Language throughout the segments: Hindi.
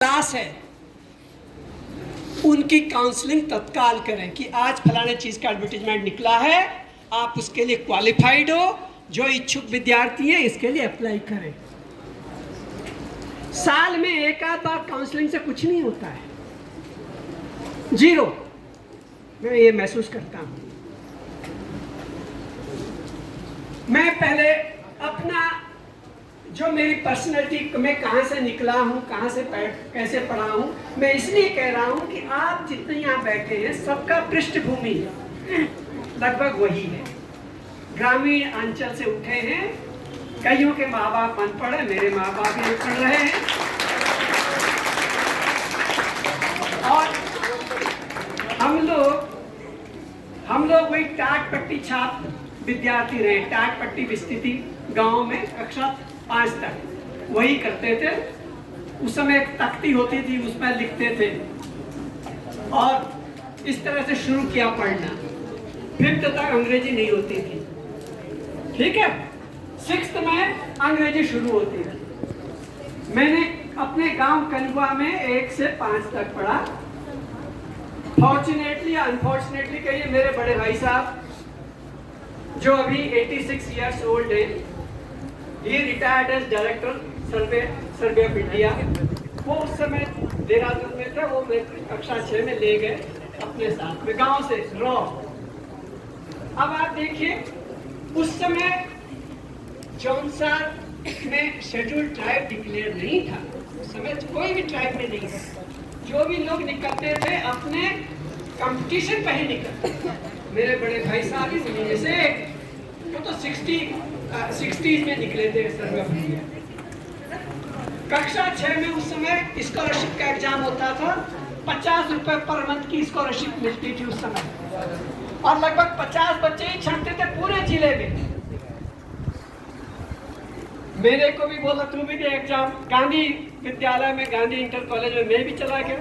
क्लास है उनकी काउंसलिंग तत्काल करें कि आज फलाने चीज़ का एडवर्टीजमेंट निकला है, आप उसके लिए क्वालिफाइड हो, जो इच्छुक विद्यार्थी हैं इसके लिए अप्लाई करें। साल में एक आध बार काउंसलिंग से कुछ नहीं होता है, जीरो। मैं ये महसूस करता हूं। मैं पहले अपना जो मेरी पर्सनैलिटी, मैं कहाँ से निकला हूँ, कहाँ से कैसे पढ़ा हूँ, मैं इसलिए कह रहा हूँ कि आप जितने यहाँ बैठे हैं सबका पृष्ठभूमि लगभग वही है। ग्रामीण अंचल से उठे हैं, कईयों के माँ बाप अनपढ़ हैं, मेरे माँ बाप भी पढ़ रहे हैं, और हम लोग वही टाट पट्टी छाप विद्यार्थी रहे। टाट पट्टी विस्तृति गाँव में कक्षा 5 तक वही करते थे। उस समय एक तख्ती होती थी, उसमें लिखते थे, और इस तरह से शुरू किया पढ़ना। 5th तक अंग्रेजी नहीं होती थी, ठीक है। 6th में अंग्रेजी शुरू होती थी। मैंने अपने गांव कलुआ में 1 से 5 तक पढ़ा। फॉर्चुनेटली या अनफॉर्चुनेटली कहिए, मेरे बड़े भाई साहब जो अभी 86 ईयर्स ओल्ड है, he retired as director survey of India. वो उस समय देहरादून में थे, वो मेरे कक्षा 6 में ले गए अपने साथ में गांव से रॉ। अब आप देखिए, उस समय जौनसार में शेड्यूल ट्राइब डिक्लेयर नहीं था। उस समय कोई भी ट्राइब में नहीं था। जो भी लोग निकलते थे अपने कंपटीशन पे ही निकलते। मेरे बड़े भाई साहब ही समझे से वो तो 60s में निकले थे सर्वे ऑफ इंडिया। कक्षा 6 में उस समय स्कॉलरशिप का एग्जाम होता था। 50 रुपए पर मंथ की स्कॉलरशिप मिलती थी उस समय, और लगभग 50 बच्चे ही छांटते थे पूरे जिले में। मेरे को भी बोला तू भी दे एग्जाम। गांधी विद्यालय में, गांधी इंटर कॉलेज में मैं भी चला गया।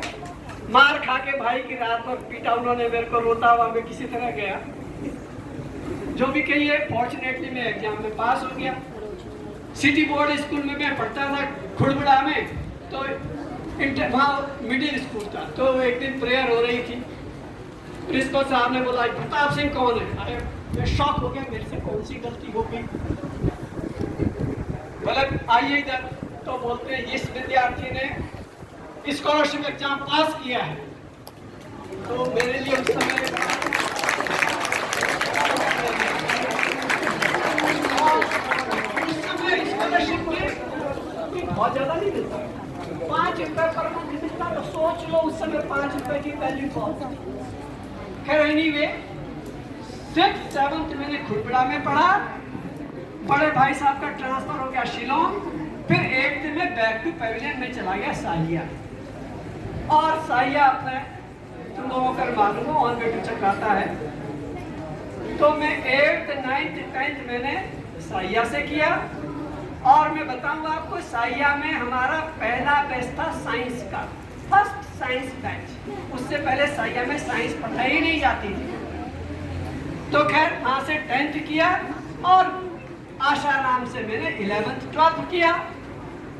मार खा के भाई की रात भर पीटा उन्होंने मेरे को, रोता हुआ मैं किसी तरह गया। जो भी कहिए, फॉर्चुनेटली मैं एग्जाम में पास हो गया। सिटी बोर्ड स्कूल में मैं पढ़ता था खुड़बुड़ा में, तो वहाँ मिडिल स्कूल था। तो एक दिन प्रेयर हो रही थी, प्रिंसिपल साहब ने बोला प्रताप सिंह कौन है। अरे मैं शॉक हो गया, मेरे से कौन सी गलती हो गई। बोला आइए इधर। तो बोलते हैं इस विद्यार्थी ने स्कॉलरशिप एग्जाम पास किया है। तो मेरे लिए उस समय स्कॉलरशिप में बहुत ज्यादा नहीं मिलता, 5 रुपए पर मंथ मिलता। तो सोच लो उस समय 5 रुपए की वैल्यू बहुत। खैर एनीवे, 6th 7th मैंने खुड़बड़ा में पढ़ा। बड़े भाई साहब का ट्रांसफर हो गया शिलोंग। फिर 8th में बैक टू पैविलियन में चला गया साहिया। और साहिया अपने तुम लोगों का मालूम हो, ऑन वे टू चक्राता है। तो मैं 8th 9th 10th मैंने साहिया से किया। और मैं बताऊंगा आपको, साहिया में हमारा पहला बैच था साइंस का, फर्स्ट साइंस बैच। उससे पहले साहिया में साइंस पढ़ाई ही नहीं जाती थी। तो खैर वहां से 10th किया, और आशाराम से मैंने 11th 12th किया।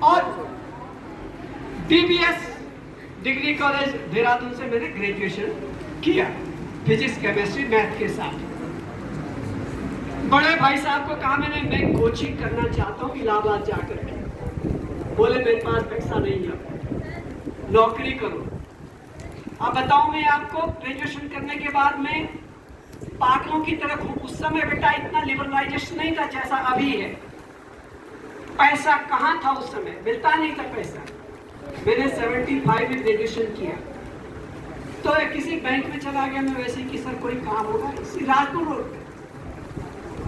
और DBS डिग्री कॉलेज देहरादून से मैंने ग्रेजुएशन किया, फिजिक्स केमिस्ट्री मैथ के साथ। बड़े भाई साहब को कहा मैंने, मैं कोचिंग करना चाहता हूँ इलाहाबाद जाकर के। बोले मेरे पास पैसा नहीं है, नौकरी करो। अब बताऊं मैं आपको, ग्रेजुएशन करने के बाद मैं पागलों की तरह हूँ। उस समय बेटा इतना लिबरलाइजेशन नहीं था जैसा अभी है। पैसा कहाँ था उस समय, मिलता नहीं था पैसा। मैंने 75 में ग्रेजुएशन किया। तो किसी बैंक में चला गया मैं वैसे ही कि सर कोई काम होगा इसी राजपुर रोड पे।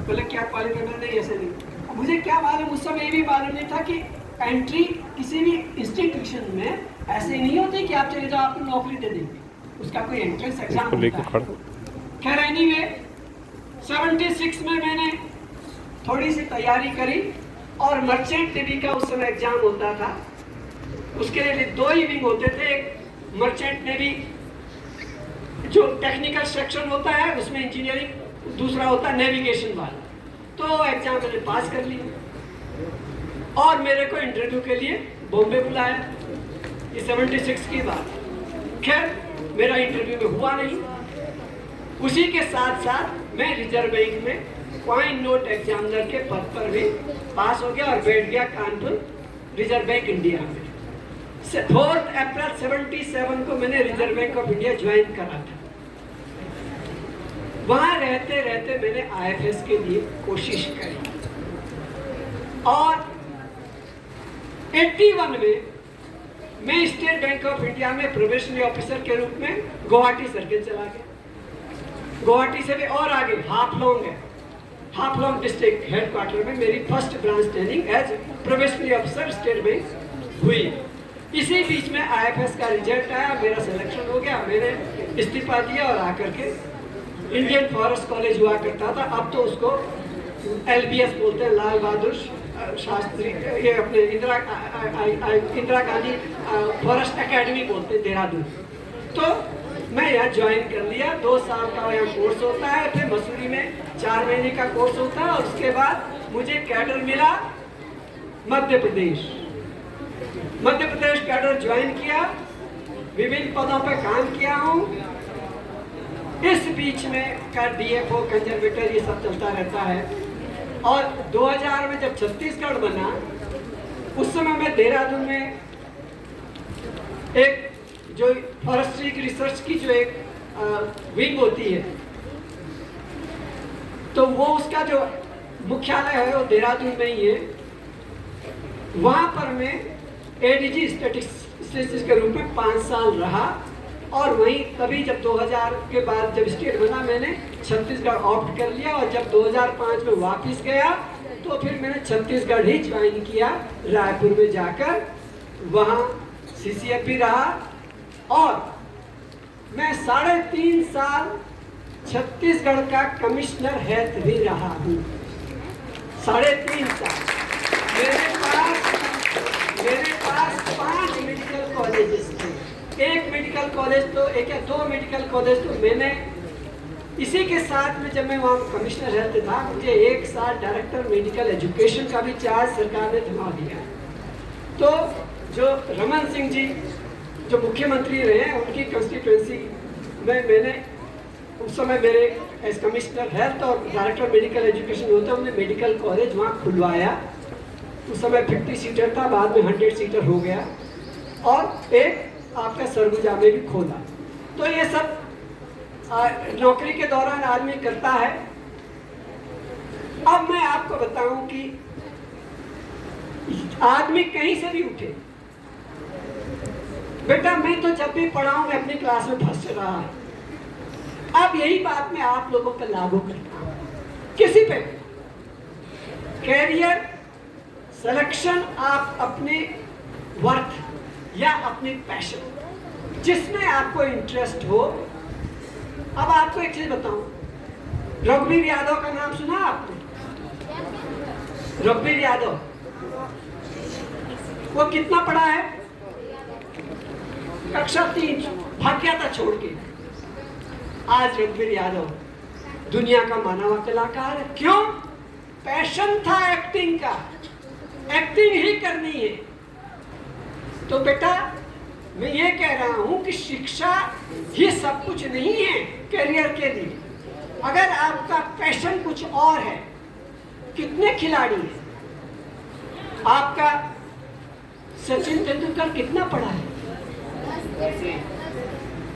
बोले क्या क्वालिफाई? मैंने ऐसे नहीं। मुझे क्या मालूम, उस समय ये भी मालूम नहीं था कि एंट्री किसी भी इंस्टीट्यूशन में ऐसे नहीं होती कि आप चले जाओ आपको नौकरी दे देंगे। उसका कोई एंट्रेंस एग्जाम होता है। खैर एनीवे, 76 में मैंने थोड़ी सी तैयारी करी, और मर्चेंट नेवी का उस समय एग्जाम होता था। उसके लिए 2 ही विंग होते थे, एक मर्चेंट नेवी जो टेक्निकल सेक्शन होता है उसमें इंजीनियरिंग, दूसरा होता है नेविगेशन वाला। तो एग्जाम मैंने पास कर लिया, और मेरे को इंटरव्यू के लिए बॉम्बे बुलाया। ये 76 की बात। खैर मेरा इंटरव्यू में हुआ नहीं। उसी के साथ साथ मैं रिजर्व बैंक में कॉइन नोट एग्जामिनर के पद पर भी पास हो गया और बैठ गया कानपुर रिजर्व बैंक इंडिया में। 4 अप्रैल 77 को मैंने reserve bank of India join करा था। वहां रहते रहते मैंने IFS के लिए कोशिश करी और 81 में मैं स्टेट बैंक ऑफ इंडिया में प्रोबेशनरी ऑफिसर के रूप में गुवाहाटी सर्किल चला गया। गुवाहाटी से भी और आगे हाफलोंग है, हाफलोंग डिस्ट्रिक्ट हेडक्वार्टर में मेरी first branch training as probationary officer State Bank हुई। इसी बीच में IFS का रिजल्ट आया, मेरा सिलेक्शन हो गया, मैंने इस्तीफा दिया और आकर के इंडियन फॉरेस्ट कॉलेज हुआ करता था, अब तो उसको LBS बोलते हैं, लाल बहादुर शास्त्री, ये अपने इंदिरा गांधी फॉरेस्ट एकेडमी बोलते हैं, देहरादून। तो मैं यहाँ ज्वाइन कर लिया। 2 साल का यहाँ कोर्स होता है, फिर मसूरी में 4 महीने का कोर्स होता है। उसके बाद मुझे कैडर मिला मध्य प्रदेश। मध्य प्रदेश कैडर ज्वाइन किया, विभिन्न पदों पर काम किया हूँ। इस बीच में का DFO कंजर्वेटर ये सब चलता रहता है। और 2000 में जब छत्तीसगढ़ बना, उस समय मैं देहरादून में एक जो फॉरेस्ट्री की रिसर्च की जो एक विंग होती है, तो वो उसका जो मुख्यालय है वो देहरादून में ही है। वहां पर मैं ADG स्टैटिस्टिक्स के रूप में 5 साल रहा और वहीं तभी जब 2000 के बाद जब स्टेट बना मैंने छत्तीसगढ़ ऑप्ट कर लिया और जब 2005 में वापस गया तो फिर मैंने छत्तीसगढ़ ही ज्वाइन किया, रायपुर में जाकर वहाँ CCFP रहा और मैं 3.5 साल छत्तीसगढ़ का कमिश्नर हेल्थ भी रहा हूँ। 3.5 साल। मेरे पास 5 मेडिकल कॉलेजेस थे। एक मेडिकल कॉलेज तो एक या 2 मेडिकल कॉलेज तो मैंने इसी के साथ में जब मैं वहाँ कमिश्नर हेल्थ था, मुझे 1 साल डायरेक्टर मेडिकल एजुकेशन का भी चार्ज सरकार ने थमा दिया। तो जो रमन सिंह जी जो मुख्यमंत्री रहे उनकी कंस्टिट्यूएंसी में मैंने उस समय मेरे एज कमिश्नर हेल्थ और डायरेक्टर मेडिकल एजुकेशन होता हमने मेडिकल कॉलेज वहाँ खुलवाया। उस समय 50 सीटर था, बाद में 100 सीटर हो गया और एक आपका सरगुजा में भी खोला। तो ये सब नौकरी के दौरान आदमी करता है। अब मैं आपको बताऊं कि आदमी कहीं से भी उठे, बेटा मैं तो जब भी पढ़ाऊं मैं अपनी क्लास में फर्स्ट रहा। अब यही बात मैं आप लोगों पर लागू करता हूं, किसी पे कैरियर सिलेक्शन आप अपने वर्थ या अपनी पैशन जिसमें आपको इंटरेस्ट हो। अब आपको एक चीज बताऊं, रघुवीर यादव का नाम सुना आपने? रघुवीर यादव वो कितना पढ़ा है? कक्षा 3, भाग गया था छोड़ के। आज रघुवीर यादव दुनिया का माना हुआ कलाकार है। क्यों? पैशन था एक्टिंग का, एक्टिंग ही करनी है। तो बेटा मैं ये कह रहा हूं कि शिक्षा ही सब कुछ नहीं है करियर के लिए। अगर आपका पैशन कुछ और है, कितने खिलाड़ी हैं? आपका सचिन तेंदुलकर कितना पढ़ा है,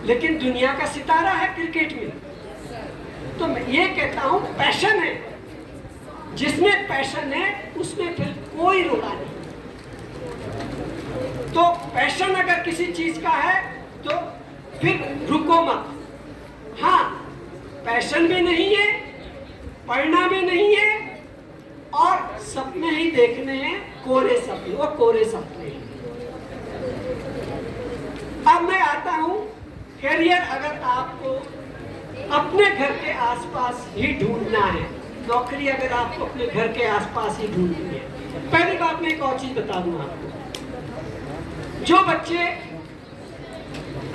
लेकिन दुनिया का सितारा है क्रिकेट में। तो मैं ये कहता हूं पैशन है, जिसमें पैशन है उसमें फिर कोई रोड़ा नहीं। तो पैशन अगर किसी चीज का है तो फिर रुको मत। हाँ, पैशन भी नहीं है, पढ़ना भी नहीं है और सपने ही देखने हैं, कोरे सपने, वो कोरे सपने हैं। अब मैं आता हूं करियर अगर आपको अपने घर के आसपास ही ढूंढना है, नौकरी अगर आपको अपने घर के आसपास ही ढूंढनी है। पहली बात मैं एक और चीज बता दूं आपको, जो बच्चे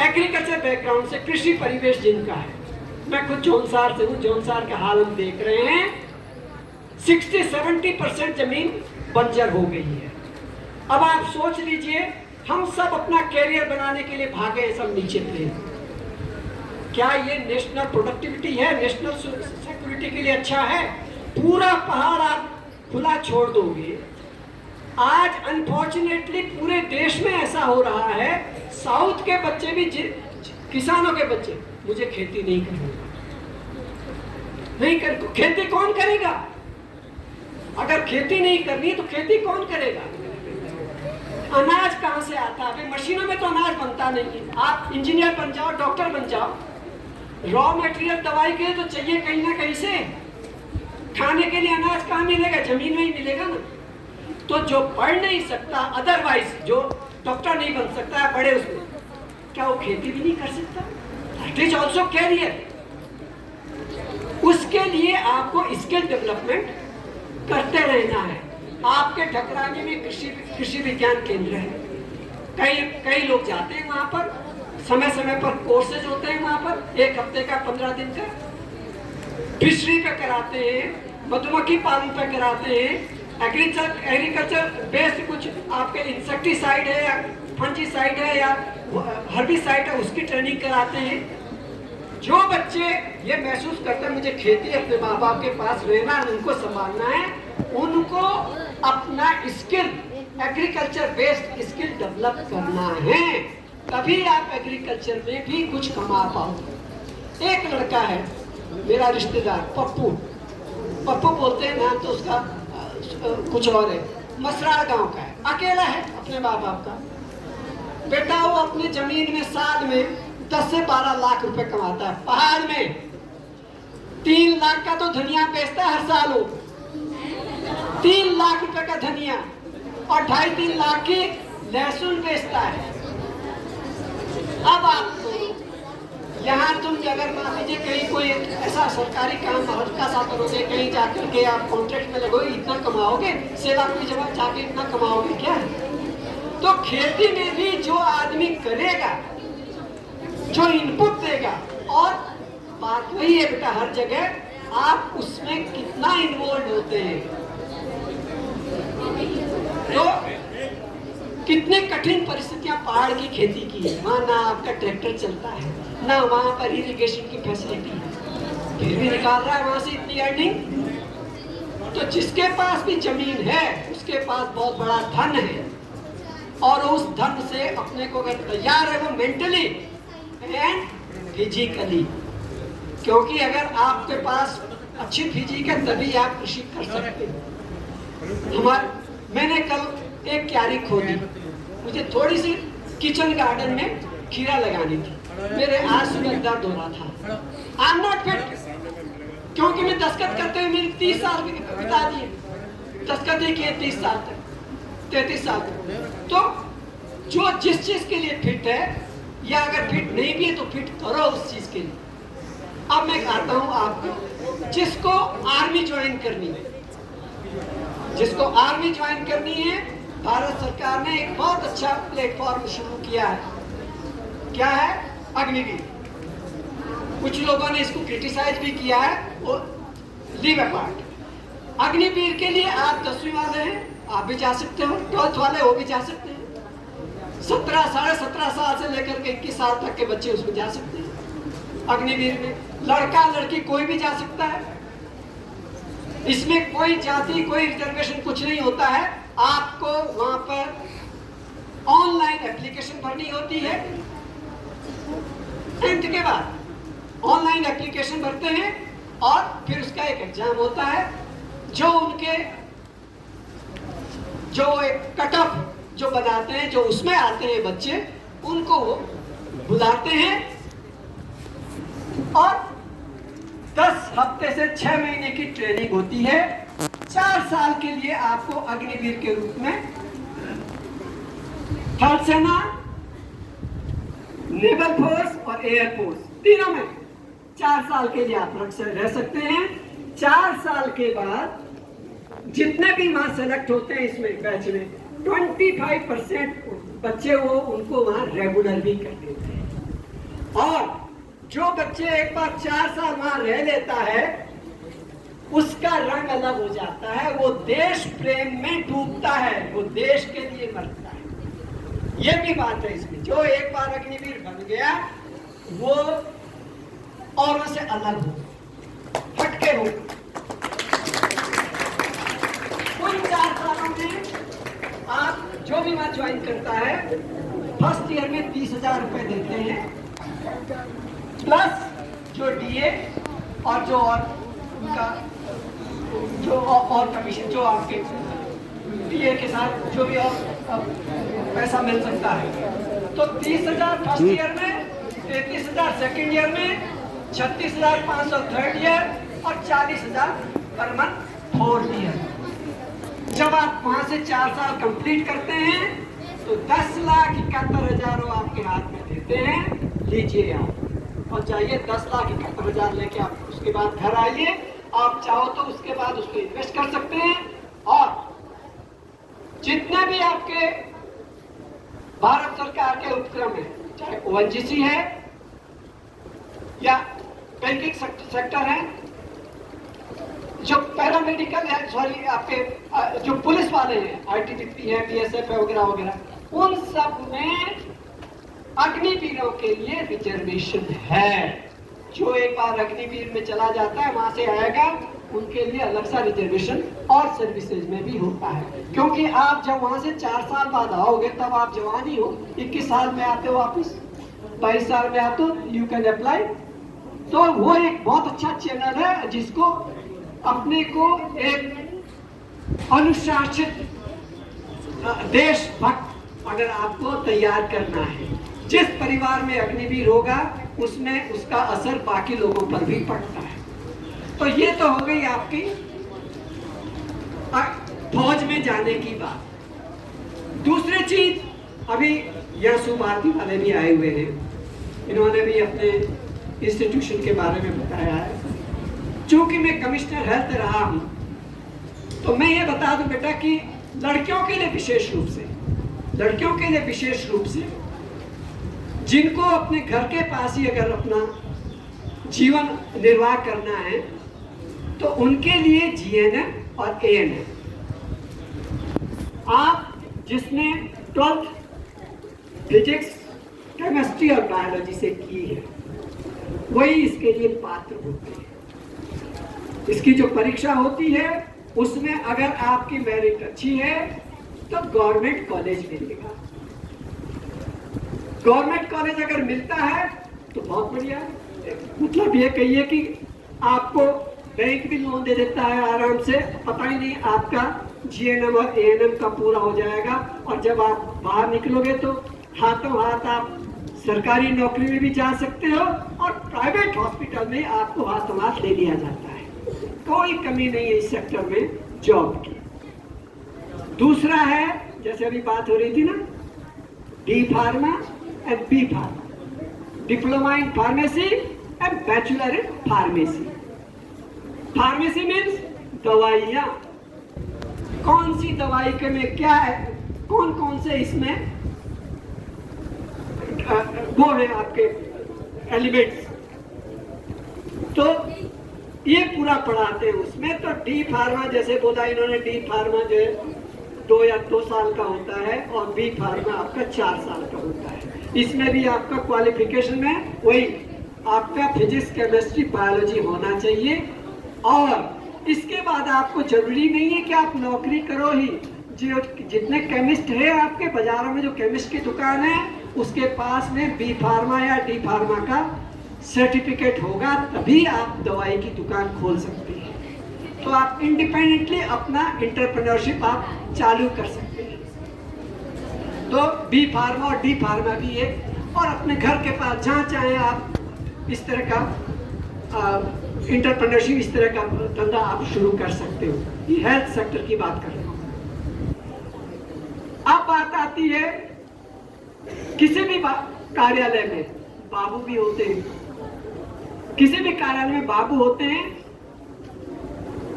एग्रीकल्चर बैकग्राउंड से, कृषि परिवेश जिनका है, मैं खुद जौनसार से हूँ, जौनसार का हाल हम देख रहे हैं, 60-70% जमीन बंजर हो गई है। अब आप सोच लीजिए हम सब अपना कैरियर बनाने के लिए भागे हैं सब नीचे प्लेन। क्या ये नेशनल प्रोडक्टिविटी है, नेशनल सिक्योरिटी के लिए अच्छा है? पूरा पहाड़ आप खुला छोड़ दोगे। आज अनफॉर्चुनेटली पूरे देश में ऐसा हो रहा है, साउथ के बच्चे भी, किसानों के बच्चे, मुझे खेती नहीं करनी, नहीं कर, खेती कौन करेगा? अगर खेती नहीं करनी तो खेती कौन करेगा? अनाज कहां से आता है? अभी मशीनों में तो अनाज बनता नहीं है। आप इंजीनियर बन जाओ, डॉक्टर बन जाओ, रॉ मटेरियल दवाई के लिए तो चाहिए कहीं ना कहीं से। खाने के लिए अनाज कहाँ मिलेगा? जमीन में ही मिलेगा ना। तो जो पढ़ नहीं सकता, अदरवाइज जो डॉक्टर नहीं बन सकता है बड़े उसमें, क्या वो खेती भी नहीं कर सकता? That is also career. उसके लिए आपको स्किल डेवलपमेंट करते रहना है। आपके ठकराने में कृषि विज्ञान केंद्र है, कई लोग जाते हैं वहां पर, समय समय पर कोर्सेज होते हैं वहां पर, 1 हफ्ते का, 15 दिन का, फिशरी पे कराते हैं, मधुमक्खी पालन पे कराते हैं, एग्रीकल्चर बेस्ड कुछ आपके इंसेक्टिसाइड है या फंजीसाइड है या हर्बिसाइड है, उसकी ट्रेनिंग कराते हैं। जो बच्चे ये महसूस करते हैं मुझे खेती अपने माँ बाप के पास रहना है, उनको संभालना है, उनको अपना skill, agriculture based skill develop करना है, तभी आप एग्रीकल्चर में भी कुछ कमा पाओगे। एक लड़का है मेरा रिश्तेदार, पप्पू बोलते हैं, नाम तो उसका कुछ और है, मसराड़ गांव का है, अकेला है अपने माँ बाप का बेटा। वो अपनी जमीन में साल में 10 से 12 लाख रुपए कमाता है। पहाड़ में 3 लाख का तो धनिया बेचता है हर साल वो, 3 लाख रुपए का धनिया, और 2.5-3 लाख की लहसुन बेचता है। अब आप यहाँ तुम अगर मान लीजिए कहीं कोई ऐसा सरकारी काम हल्का सा करोगे, कहीं जाकर के आप कॉन्ट्रैक्ट में लगोगे, इतना कमाओगे, सेवा की जगह जाके इतना कमाओगे क्या? तो खेती में भी जो आदमी करेगा, जो इनपुट देगा, और बात वही है बेटा, हर जगह आप उसमें कितना इन्वॉल्व होते हैं। तो कितनी कठिन परिस्थितियां पहाड़ की खेती की है। वहां ना आपका ट्रैक्टर चलता है, ना वहां पर इरिगेशन की फैसिलिटी है, फिर भी निकाल रहा है वहां से इतनी अर्निंग। तो जिसके पास भी जमीन है उसके पास बहुत बड़ा धन है, और उस धन से अपने को अगर तैयार है वो मेंटली एंड फिजिकली, क्योंकि अगर आपके पास अच्छी फिजिक है तभी आप कृषि कर सकते हैं। मैंने कल एक क्यारी खोदी, मुझे थोड़ी सी किचन गार्डन में खीरा लगानी थी, मेरे आज सुबह दर्द हो रहा था। आई एम नॉट फिट, क्योंकि मैं दस्तखत करते हुए मेरी 30 साल बिता दिए, दस्तखत ही किए 30 साल तक, 33 साल तक। तो जो जिस चीज के लिए फिट है, या अगर फिट नहीं भी है तो फिट करो उस चीज के लिए। अब मैं कहता हूं आपको, जिसको आर्मी ज्वाइन करनी है, जिसको आर्मी ज्वाइन करनी है, भारत सरकार ने एक बहुत अच्छा प्लेटफॉर्म शुरू किया है। क्या है? अग्निवीर। कुछ लोगों ने इसको क्रिटिसाइज भी किया है, वो लीव अपार्ट। अग्निवीर के लिए आप 10वीं वाले हैं, आप भी जा सकते हो, 12th वाले वो भी जा सकते हैं, 17 साढ़े 17 साल से लेकर के 21 साल तक के बच्चे उसमें जा सकते हैं। अग्निवीर में लड़का लड़की कोई भी जा सकता है, इसमें कोई जाति कोई रिजर्वेशन कुछ नहीं होता है। आपको वहां पर ऑनलाइन एप्लीकेशन भरनी होती है, 10th के बाद ऑनलाइन एप्लीकेशन भरते हैं, और फिर उसका एक एग्जाम होता है, जो उनके जो एक कट ऑफ जो बनाते हैं, जो उसमें आते हैं बच्चे, उनको वो बुलाते हैं, और 10 हफ्ते से 6 महीने की ट्रेनिंग होती है। 4 साल के लिए आपको अग्निवीर के रूप में थल सेना, नेवल फोर्स और एयर फोर्स तीनों में 4 साल के लिए आप रह सकते हैं। 4 साल के बाद जितने भी वहां सेलेक्ट होते हैं इसमें बैच में, 25% बच्चे वो उनको वहां रेगुलर भी कर देते हैं। और जो बच्चे एक बार 4 साल वहां रह लेता है, उसका रंग अलग हो जाता है, वो देश प्रेम में डूबता है, वो देश के लिए मरता है। ये भी बात है इसमें, जो एक बार अग्निवीर बन गया वो औरों से अलग हो, हटके हो। उन 4 सालों में आप जो भी वहां ज्वाइन करता है फर्स्ट ईयर में 30,000 रुपए देते हैं, प्लस जो डीए और जो और उनका जो और कमीशन, जो आपके डीए के साथ जो भी और पैसा मिल सकता है। तो 30,000 फर्स्ट ईयर में, 33,000 सेकेंड ईयर में, 36,500 थर्ड ईयर और 40,000 पर मंथ फोर्थ ईयर। जब आप वहां से 4 साल कंप्लीट करते हैं तो 10,71,000 वो आपके हाथ में देते हैं, लीजिए आप और जाइए 10,71,000 लेके आप उसके बाद घर आइए। आप चाहो तो उसके बाद उसको इन्वेस्ट कर सकते हैं और जितने भी आपके भारत सरकार के उपक्रम है, चाहे ओएनजीसी है या बैंकिंग सेक्टर है, जो पैरामेडिकल है, सॉरी आपके जो पुलिस वाले हैं, आईटीबीपी है, बीएसएफ है वगैरह वगैरह, उन सब में अग्निवीरों के लिए रिजर्वेशन है। जो एक बार अग्निवीर में चला जाता है वहां से आएगा, उनके लिए अलग सा रिजर्वेशन और सर्विसेज में भी होता है। क्योंकि आप जब वहां से 4 साल बाद आओगे तब आप जवान ही हो, 21 साल में आते हो वापिस, 22 साल में आते हो, यू कैन अप्लाई। तो वो एक बहुत अच्छा चैनल है जिसको अपने को एक अनुशासित देशभक्त अगर आपको तैयार करना है, जिस परिवार में अग्निवीर होगा उसमें उसका असर बाकी लोगों पर भी पड़ता है। तो ये तो हो गई आपकी फौज में जाने की बात। दूसरी चीज, अभी यशु भारती वाले भी आए हुए हैं, इन्होंने भी अपने इंस्टीट्यूशन के बारे में बताया है। चूंकि मैं कमिश्नर हेल्थ रहा हूं तो मैं ये बता दूं बेटा कि लड़कियों के लिए विशेष रूप से जिनको अपने घर के पास ही अगर अपना जीवन निर्वाह करना है तो उनके लिए जीएनएम और एएनएम, आप जिसने 12th फिजिक्स, केमिस्ट्री और बायोलॉजी से की है वही इसके लिए पात्र होते हैं। इसकी जो परीक्षा होती है उसमें अगर आपकी मेरिट अच्छी है तो गवर्नमेंट कॉलेज मिलेगा। गवर्नमेंट कॉलेज अगर मिलता है तो बहुत बढ़िया, मतलब ये कहिए कि आपको बैंक भी लोन दे देता है आराम से, पता ही नहीं आपका जीएनएम और एएनएम का पूरा हो जाएगा। और जब आप बाहर निकलोगे तो हाथों हाथ आप सरकारी नौकरी में भी जा सकते हो और प्राइवेट हॉस्पिटल में आपको हाथों हाथ ले लिया जाता है। कोई कमी नहीं है इस सेक्टर में जॉब की। दूसरा है, जैसे अभी बात हो रही थी ना, D pharma and B pharma, diploma in pharmacy and bachelor in pharmacy. Pharmacy means दवाइयाँ, कौन सी दवाई के में क्या है, कौन कौन से इसमें वो है आपके एलिमेंट्स, तो ये पूरा पढ़ाते हैं उसमें। तो डी फार्मा जैसे बोला इन्होंने, डी फार्मा जो है 2 या 2 साल का होता है और बी फार्मा आपका 4 साल का होता है। इसमें भी आपका क्वालिफिकेशन में वही आपका फिजिक्स, केमिस्ट्री, बायोलॉजी होना चाहिए। और इसके बाद आपको जरूरी नहीं है कि आप नौकरी करो ही, जो जितने केमिस्ट है आपके बाजारों में, जो केमिस्ट की दुकान है उसके पास में बी फार्मा या डी फार्मा का सर्टिफिकेट होगा, तभी आप दवाई की दुकान खोल सकते हैं। तो आप इंडिपेंडेंटली अपना एंटरप्रेन्योरशिप आप चालू कर सकते हैं। तो बी फार्मा और डी फार्मा भी है, और अपने घर के पास जहाँ चाहे आप इस तरह का एंटरप्रेन्योरशिप, इस तरह का धंधा आप शुरू कर सकते हो। ये हेल्थ सेक्टर की बात कर रहे हो। अब बात आती है किसी भी कार्यालय में बाबू भी होते हैं, किसी भी कार्यालय में बाबू होते हैं,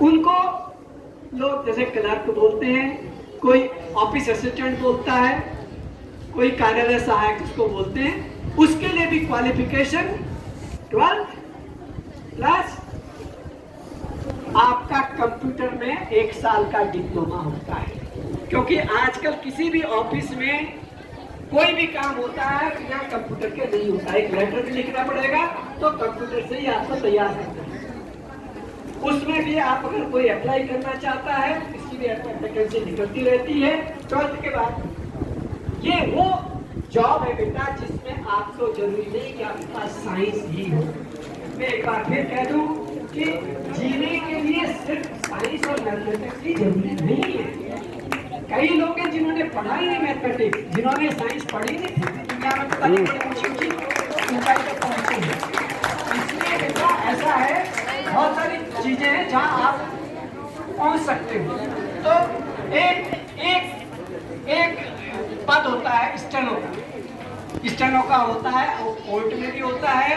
उनको लोग जैसे क्लर्क बोलते हैं, कोई ऑफिस असिस्टेंट बोलता है, कोई कार्यालय सहायक उसको बोलते हैं। उसके लिए भी क्वालिफिकेशन 12th प्लस आपका कंप्यूटर में 1 साल का डिप्लोमा होता है। क्योंकि आजकल किसी भी ऑफिस में कोई भी काम होता है बिना कंप्यूटर के नहीं होता। एक लेटर भी लिखना पड़ेगा तो कंप्यूटर से ही आपको तैयार करना है। उसमें भी आप अगर कोई अप्लाई करना चाहता है, इसकी भी वैकेंसी निकलती रहती है 12th के बाद। ये वो जॉब है बेटा जिसमें आपको जरूरी नहीं कि आपके पास साइंस ही हो। मैं एक बार फिर कह दूं कि जीने के लिए सिर्फ साइंस और मैथमेटिक्स ही जरूरी नहीं है। कई लोग हैं जिन्होंने पढ़ा ही नहीं मैथमेटिक्स, जिन्होंने साइंस पढ़ी नहीं थी, दुनिया में पता नहीं ऊंची ऊंचाई तक पहुंचे हैं। इसलिए बेटा ऐसा है, बहुत सारी चीजें हैं जहां आप पहुंच सकते हो। तो एक पद होता है स्टेनो का। स्टेनो का होता है, कोर्ट में भी होता है,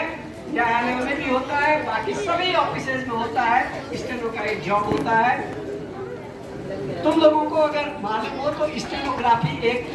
न्यायालय में भी होता है, बाकी सभी ऑफिसेज में होता है। स्टेनो का एक जॉब होता है। तुम लोगों को अगर मालूम हो तो स्टेनोग्राफी एक